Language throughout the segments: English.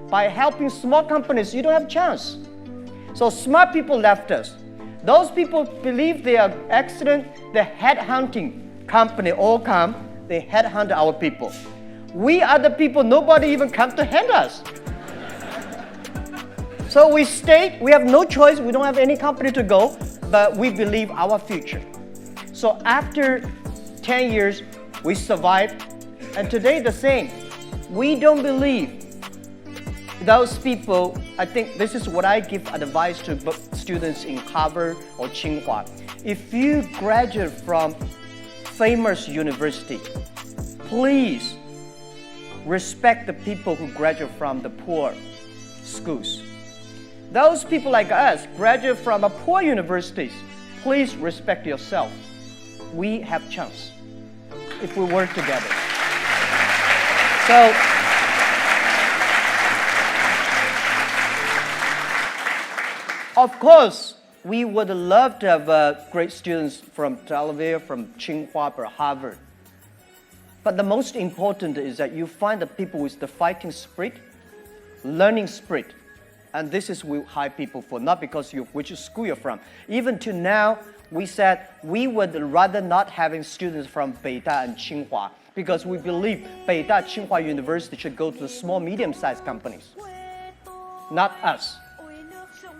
By helping small companies, you don't have a chance. So smart people left us. Those people believe they are excellent. The headhunting company all come. They headhunt our people. We are the people, nobody even comes to hand us. So we stayed, we have no choice, we don't have any company to go, but we believe our future. So after 10 years, we survived, and today the same. We don't believe those people. I think this is what I give advice to students in Harvard or Tsinghua. If you graduate from famous university, please respect the people who graduate from the poor schools. Those people like us graduate from a poor universities, please respect yourself. We have chance if we work together. So, of course, we would love to have great students from Tel Aviv, from Tsinghua, or Harvard. But the most important is that you find the people with the fighting spirit, learning spirit. And this is we hire people for, not because you which school you're from. Even to now, we said we would rather not having students from Beida and Tsinghua because we believe Beida, Tsinghua University should go to the small, medium-sized companies, not us.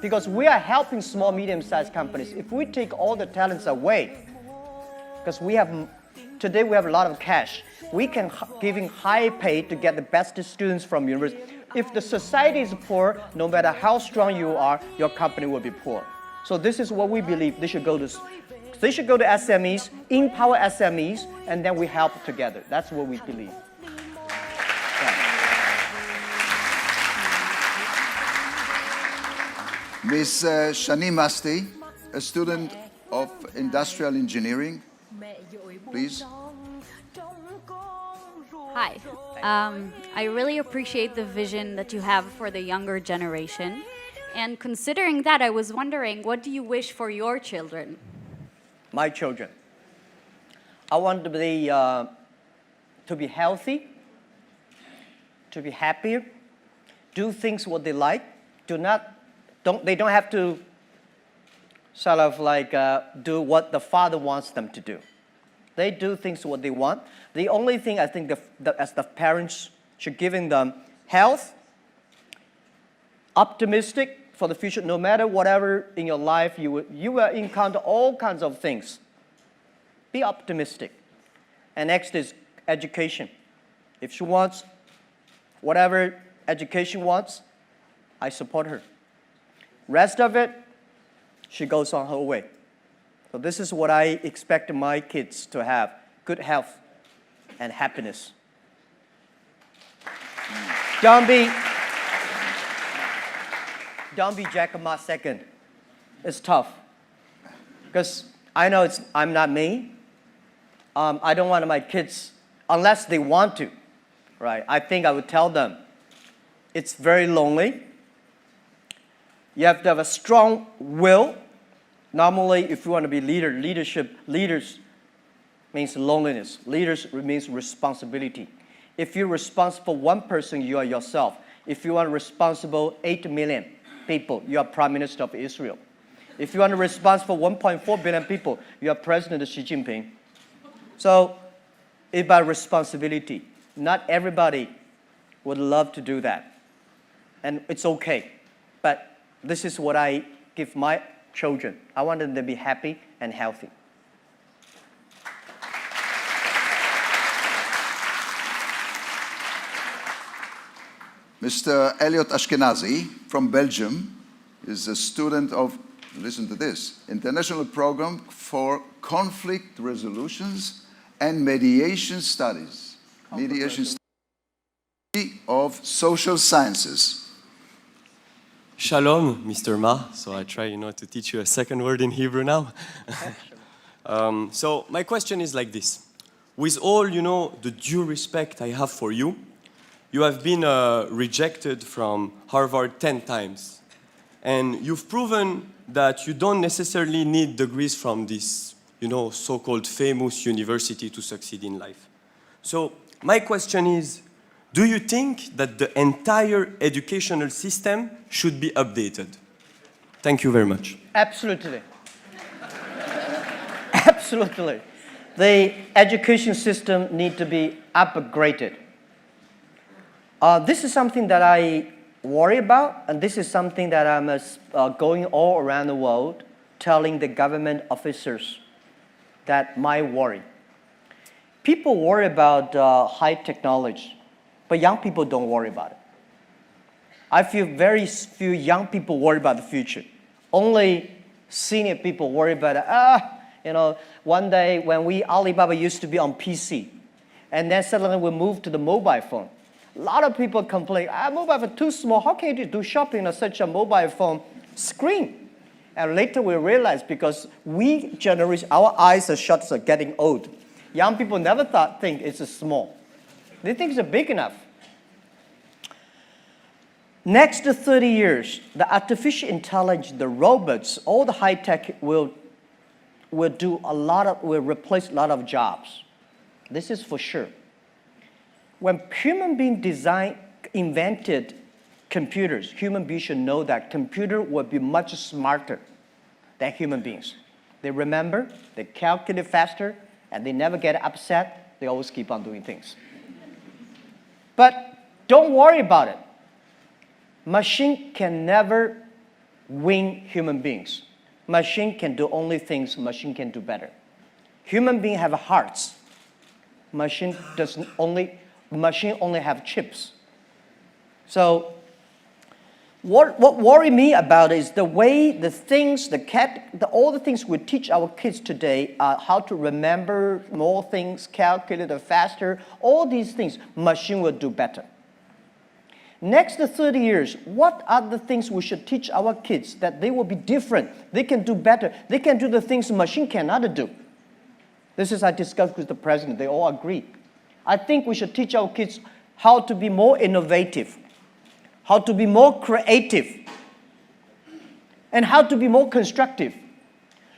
Because we are helping small, medium-sized companies. If we take all the talents away, because today we have a lot of cash, we can giving high pay to get the best students from university. If the society is poor, no matter how strong you are, your company will be poor. So this is what we believe. They should go to SMEs, empower SMEs, and then we help together. That's what we believe. Ms. Shani Masti, a student of industrial engineering, please. Hi. I really appreciate the vision that you have for the younger generation. And considering that, I was wondering, what do you wish for your children? My children. I want them to be healthy, to be happy, do things what they like. They don't have to sort of like do what the father wants them to do. They do things what they want. The only thing I think as the parents should giving them health, optimistic for the future. No matter whatever in your life, you will encounter all kinds of things. Be optimistic. And next is education. If she wants whatever education wants, I support her. Rest of it, she goes on her way. So this is what I expect my kids to have: good health and happiness. Don't be Jack Ma second. It's tough. Because I know I'm not me. I don't want my kids, unless they want to, right? I think I would tell them, it's very lonely. You have to have a strong will. Normally, if you want to be leaders means loneliness. Leaders means responsibility. If you're responsible for one person, you are yourself. If you are responsible 8 million people, you are Prime Minister of Israel. If you are responsible for 1.4 billion people, you are President Xi Jinping. So it's about responsibility. Not everybody would love to do that. And it's okay. But this is what I give my children. I want them to be happy and healthy. Mr. Elliot Ashkenazi from Belgium is a student of, listen to this, International Program for Conflict Resolutions and Mediation Studies. Mediation Studies of Social Sciences. Shalom, Mr. Ma. So I try, to teach you a second word in Hebrew now. So my question is like this. With all, the due respect I have for you, you have been rejected from Harvard 10 times. And you've proven that you don't necessarily need degrees from this, so-called famous university to succeed in life. So my question is, do you think that the entire educational system should be updated? Thank you very much. Absolutely. Absolutely. The education system needs to be upgraded. This is something that I worry about, and this is something that I'm going all around the world telling the government officers that my worry. People worry about high technology, but young people don't worry about it. I feel very few young people worry about the future. Only senior people worry about it. One day when Alibaba used to be on PC, and then suddenly we moved to the mobile phone. A lot of people complain, mobile phone too small. How can you do shopping on such a mobile phone screen? And later we realized because our eyes are shut, are getting old. Young people never think it's small. They think it's big enough. Next 30 years, the artificial intelligence, the robots, all the high tech will replace a lot of jobs. This is for sure. When human beings invented computers, human beings should know that computer will be much smarter than human beings. They remember, they calculate faster, and they never get upset. They always keep on doing things. But don't worry about it. Machine can never win human beings. Machine can do only things machine can do better. Human beings have hearts. Machine only have chips. So what worry me about is the way all the things we teach our kids today, how to remember more things, calculate faster, all these things, machine will do better. Next 30 years, what are the things we should teach our kids that they will be different, they can do better, they can do the things machine cannot do? This is I discussed with the president, they all agree. I think we should teach our kids how to be more innovative, how to be more creative, and how to be more constructive.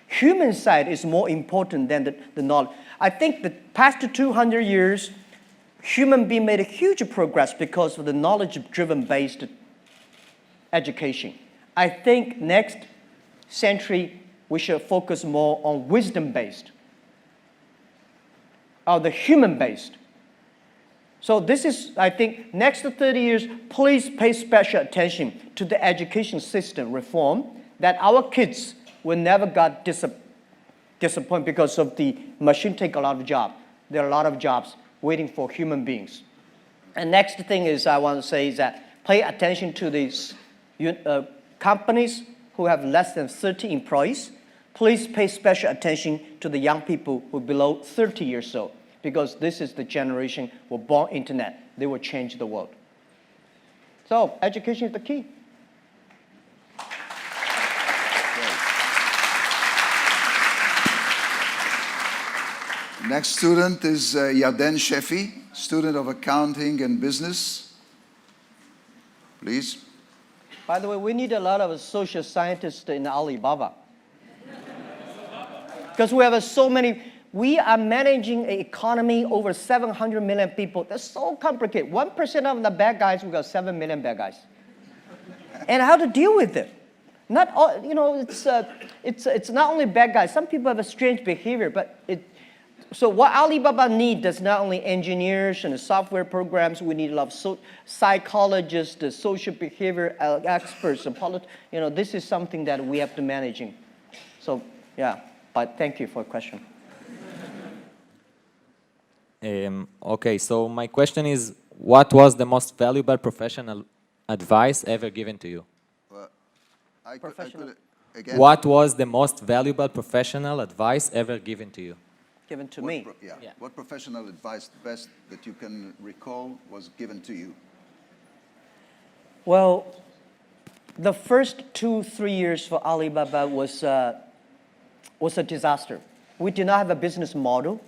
Human side is more important than the knowledge. I think the past 200 years, human being made a huge progress because of the knowledge-driven based education. I think next century, we should focus more on wisdom-based, or the human-based. So this is, I think, next 30 years, please pay special attention to the education system reform that our kids will never get disappointed because of the machine take a lot of jobs. There are a lot of jobs waiting for human beings. And next thing is I want to say is that pay attention to these companies who have less than 30 employees. Please pay special attention to the young people who are below 30 years old, because this is the generation who were born internet. They will change the world. So education is the key. Next student is Yarden Shefi, student of accounting and business. Please. By the way, we need a lot of social scientists in Alibaba. Because we have so many. We are managing an economy over 700 million people. That's so complicated. 1% of the bad guys, we got 7 million bad guys. And how to deal with it? Not all, it's not only bad guys. Some people have a strange behavior, but so what Alibaba needs is not only engineers and software programs. We need a lot of psychologists, social behavior experts, and this is something that we have to manage. So yeah, but thank you for the question. Okay, so my question is, what was the most valuable professional advice ever given to you? Again? What was the most valuable professional advice ever given to you? Given to me. Yeah. What professional advice, the best that you can recall, was given to you? Well, the first 2-3 years for Alibaba was a disaster. We did not have a business model.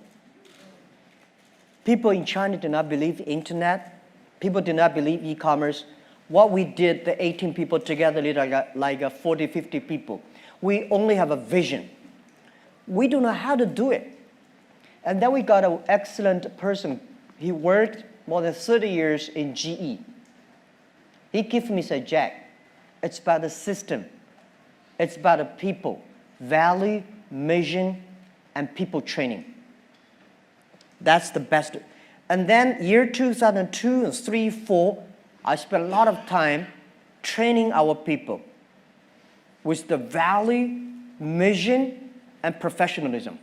People in China did not believe internet. People did not believe e-commerce. What we did, the 18 people together, like 40, 50 people, we only have a vision. We don't know how to do it. And then we got an excellent person. He worked more than 30 years in GE. He gave me a Jack. It's about the system. It's about the people, value, mission, and people training. That's the best. And then year 2002 and 3, 4, I spent a lot of time training our people with the value, mission, and professionalism.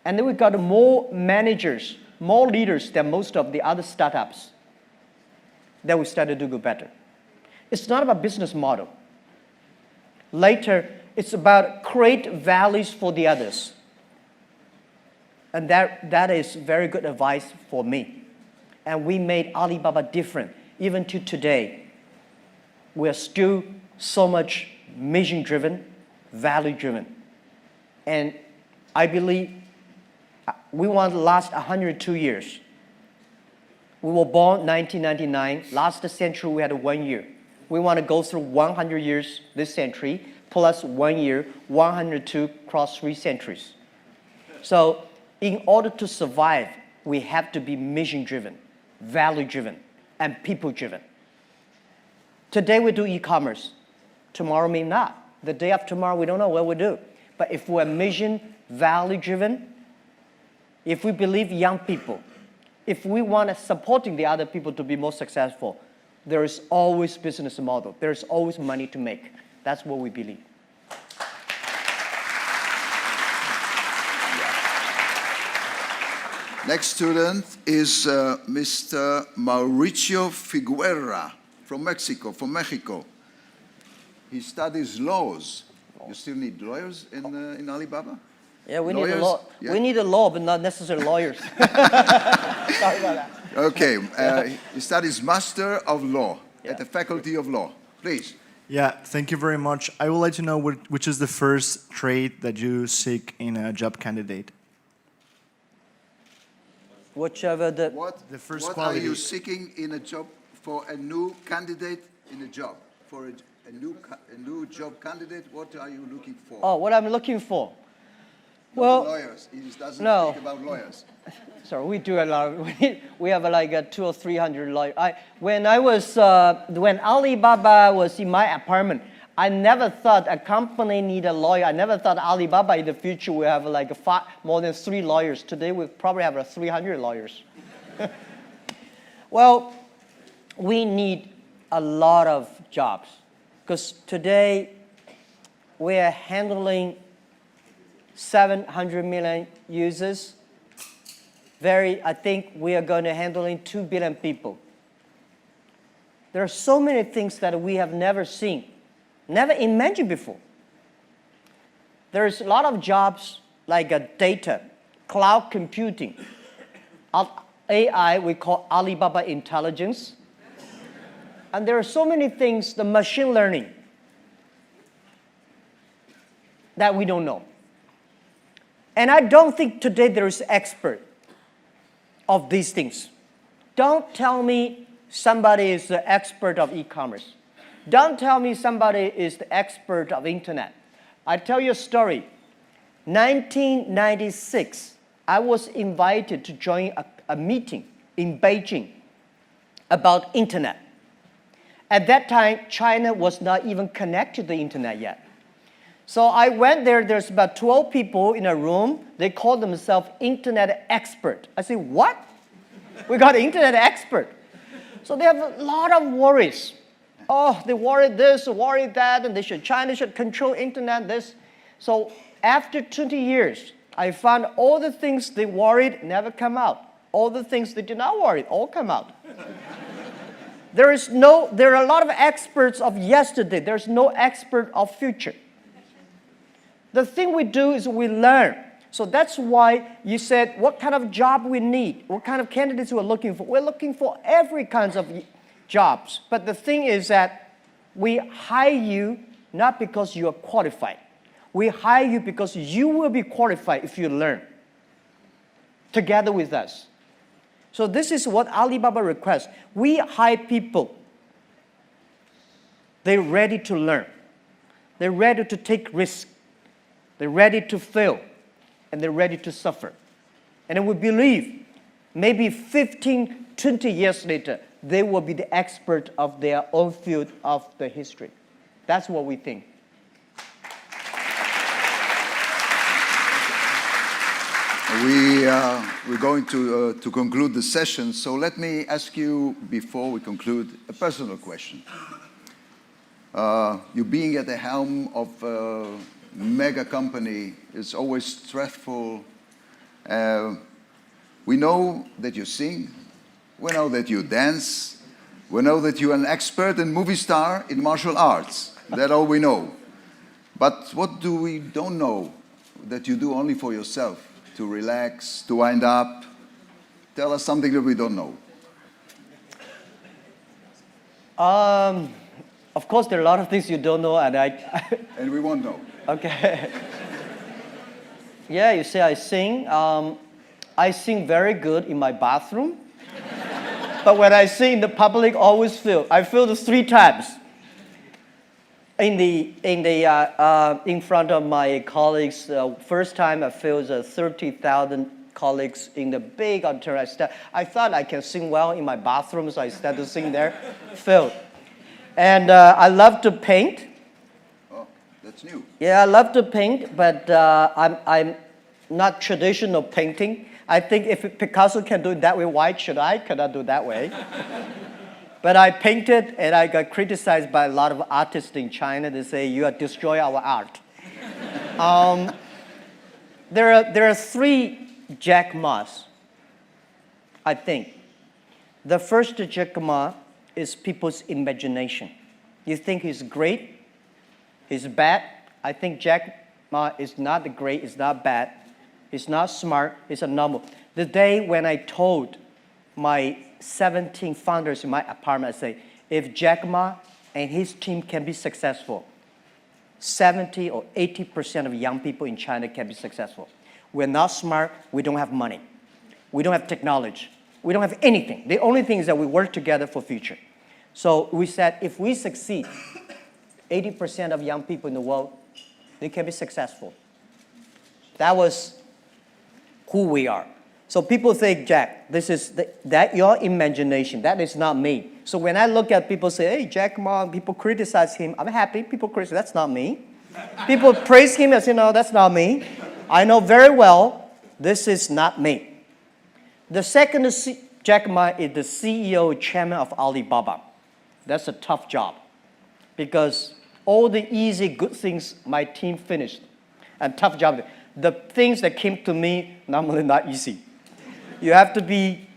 And then we got more managers, more leaders than most of the other startups. Then we started to do better. It's not about business model. Later, it's about create values for the others. And that is very good advice for me. And we made Alibaba different. Even to today, we are still so much mission-driven, value-driven. And I believe we want to last 102 years. We were born 1999. Last century, we had 1 year. We want to go through 100 years this century, plus 1 year, 102 cross 3 centuries. So in order to survive, we have to be mission-driven, value-driven, and people-driven. Today we do e-commerce. Tomorrow may not. The day after tomorrow, we don't know what we'll do. But if we're mission, value-driven, if we believe young people, if we want to supporting the other people to be more successful, there is always business model. There's always money to make. That's what we believe. Next student is Mr. Mauricio Figuera from Mexico. He studies laws. You still need lawyers in Alibaba? Yeah, we Lawyers? need a law. Yeah. We need a law, but not necessarily lawyers. Sorry about that. Okay, he studies Master of Law at the Faculty of Law. Please. Yeah, thank you very much. I would like to know which is the first trait that you seek in a job candidate. Whichever the... What, The first what quality. are you seeking in a job for a new candidate in a job? For a new job candidate, what are you looking for? Oh, what I'm looking for? Not well, lawyers. He doesn't no. speak about lawyers. Sorry, we do a lot. We have like 200 or 300 lawyers. When Alibaba was in my apartment, I never thought a company need a lawyer. I never thought Alibaba in the future will have like more than 3 lawyers. Today we probably have 300 lawyers. Well, we need a lot of jobs because today we are handling 700 million users. I think we are going to handling 2 billion people. There are so many things that we have never seen, never imagined before. There's a lot of jobs like data, cloud computing, AI, we call Alibaba Intelligence. And there are so many things, the machine learning, that we don't know. And I don't think today there is expert of these things. Don't tell me somebody is the expert of e-commerce. Don't tell me somebody is the expert of internet. I tell you a story. 1996, I was invited to join a meeting in Beijing about internet. At that time, China was not even connected to the internet yet. So I went there, there's about 12 people in a room. They call themselves internet expert. I say, what? We got an internet expert. So they have a lot of worries. Oh, they worry this, worry that, and China should control internet, this. So after 20 years, I found all the things they worried never come out. All the things they did not worry, all come out. There are a lot of experts of yesterday. There's no expert of future. The thing we do is we learn. So that's why you said what kind of job we need, what kind of candidates we're looking for. We're looking for every kinds of jobs. But the thing is that we hire you not because you are qualified. We hire you because you will be qualified if you learn together with us. So this is what Alibaba requests. We hire people. They're ready to learn. They're ready to take risks. They're ready to fail. And they're ready to suffer. And then we believe maybe 15, 20 years later, they will be the expert of their own field of the history. That's what we think. We're going to conclude the session, so let me ask you, before we conclude, a personal question. You being at the helm of a mega company is always stressful. We know that you sing, we know that you dance, we know that you're an expert and movie star in martial arts. That's all we know. But what do we don't know that you do only for yourself? To relax, to wind up? Tell us something that we don't know. Of course, there are a lot of things you don't know, and And we won't know. Okay. Yeah, you say I sing. I sing very good in my bathroom. But when I sing in the public, I feel the 3 times. In front of my colleagues, first time I feel 30,000 colleagues in the big auditorium. I thought I can sing well in my bathroom, so I started to sing there, filled. And I love to paint. Oh, that's new. Yeah, I love to paint, but I'm not traditional painting. I think if Picasso can do it that way, why should I cannot do it that way? But I painted, and I got criticized by a lot of artists in China. They say, you are destroying our art. There are 3 Jack Ma's, I think. The first Jack Ma is people's imagination. You think he's great, he's bad. I think Jack Ma is not great, is not bad, he's not smart, he's a normal. The day when I told my 17 founders in my apartment, I say, if Jack Ma and his team can be successful, 70 or 80% of young people in China can be successful. We're not smart, we don't have money. We don't have technology. We don't have anything. The only thing is that we work together for future. So we said, if we succeed, 80% of young people in the world, they can be successful. That was who we are. So people say, Jack, this is that your imagination. That is not me. So when I look at people say, hey, Jack Ma, people criticize him. I'm happy. People criticize. That's not me. People praise him as, that's not me. I know very well this is not me. The second Jack Ma is the CEO, chairman of Alibaba. That's a tough job because all the easy, good things my team finished. And tough job. The things that came to me, normally not easy. You have to be,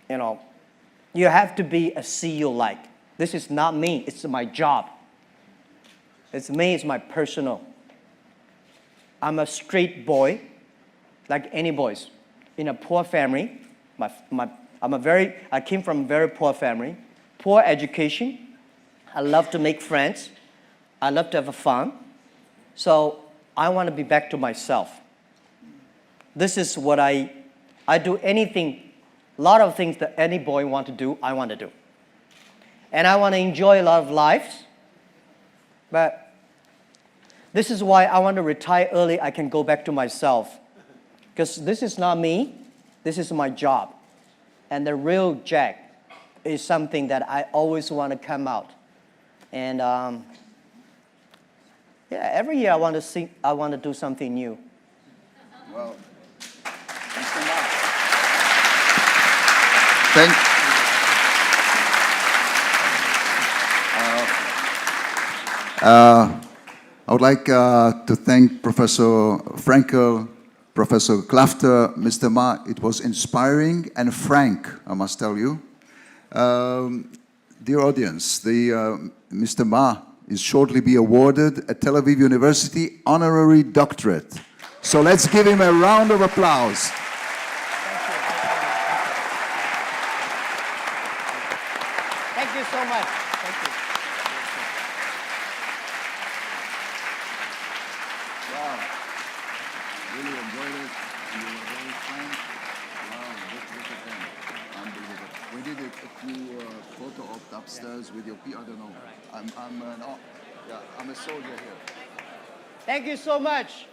you have to be a CEO-like. This is not me, it's my job. It's me, it's my personal. I'm a straight boy, like any boys, in a poor family. I came from a very poor family, poor education. I love to make friends. I love to have fun. So I want to be back to myself. This is what I do anything, a lot of things that any boy want to do, I want to do. And I want to enjoy a lot of lives. But this is why I want to retire early. I can go back to myself. Because this is not me. This is my job. And the real Jack is something that I always want to come out. And every year I want to sing, I want to do something new. Well, I would like to thank Professor Frankel, Professor Klafter, Mr. Ma. It was inspiring and frank, I must tell you. Dear audience, Mr. Ma is shortly be awarded a Tel Aviv University honorary doctorate. So let's give him a round of applause. Thank you so much. Thank you. Wow. Really enjoyed it. You were very frank. Wow, look at them. Unbelievable. We did a few photo ops upstairs with your I don't know. I'm a soldier here. Thank you so much.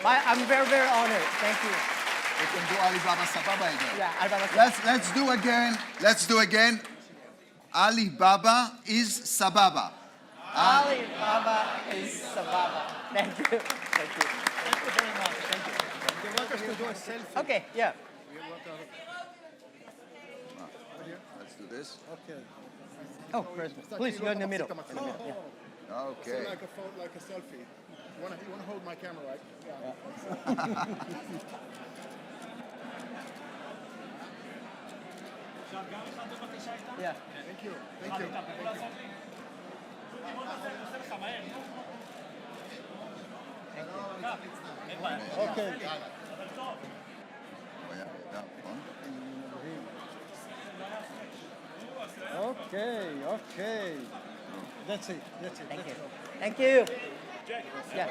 I'm very, very honored. Thank you. We can do Alibaba Sababa again. Yeah, Alibaba. Let's do again. Alibaba is Sababa. Alibaba is Sababa. Thank you. Thank you. Thank you very much. Thank you. They want us to do a selfie. Okay, yeah. Let's do this. Okay. Oh, please, you're in the middle. In the middle, yeah. So Okay. like a phone, like a selfie. You want to hold my camera, right? Yeah. Yeah. Thank you. Thank you. Okay. Oh, yeah, that one. Okay. Okay. That's it. That's it. Thank you. Thank you. Yeah.